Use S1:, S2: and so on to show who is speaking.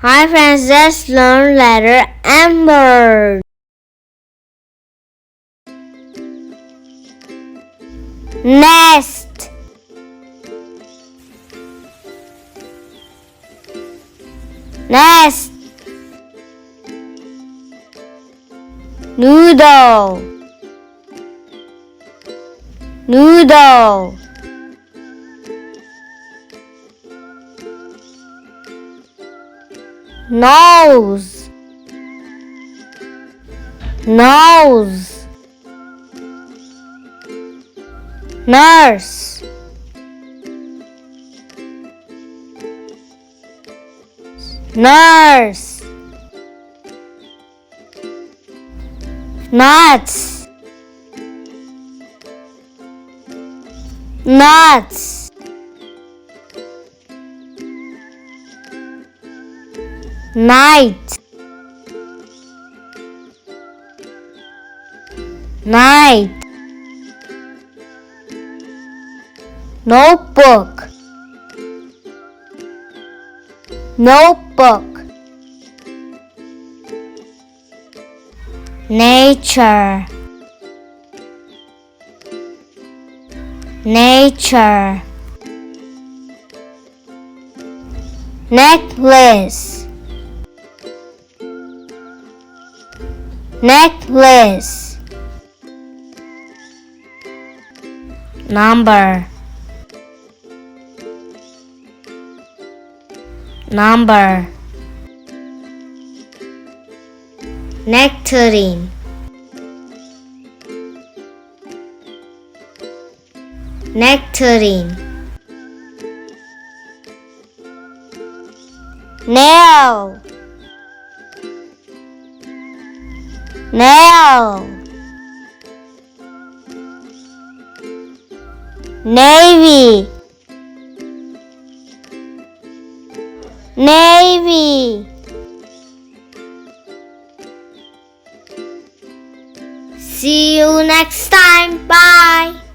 S1: Hi friends, let's learn letter M word. Nest, nest. Noodle, noodle. Nose, nose. Nurse, nurse. Nuts, nuts. Night, night. Notebook, notebook. Nature, nature. Necklace, necklace. Number, number. Nectarine, nectarine. Nail, nail. Navy, navy. See you next time. Bye.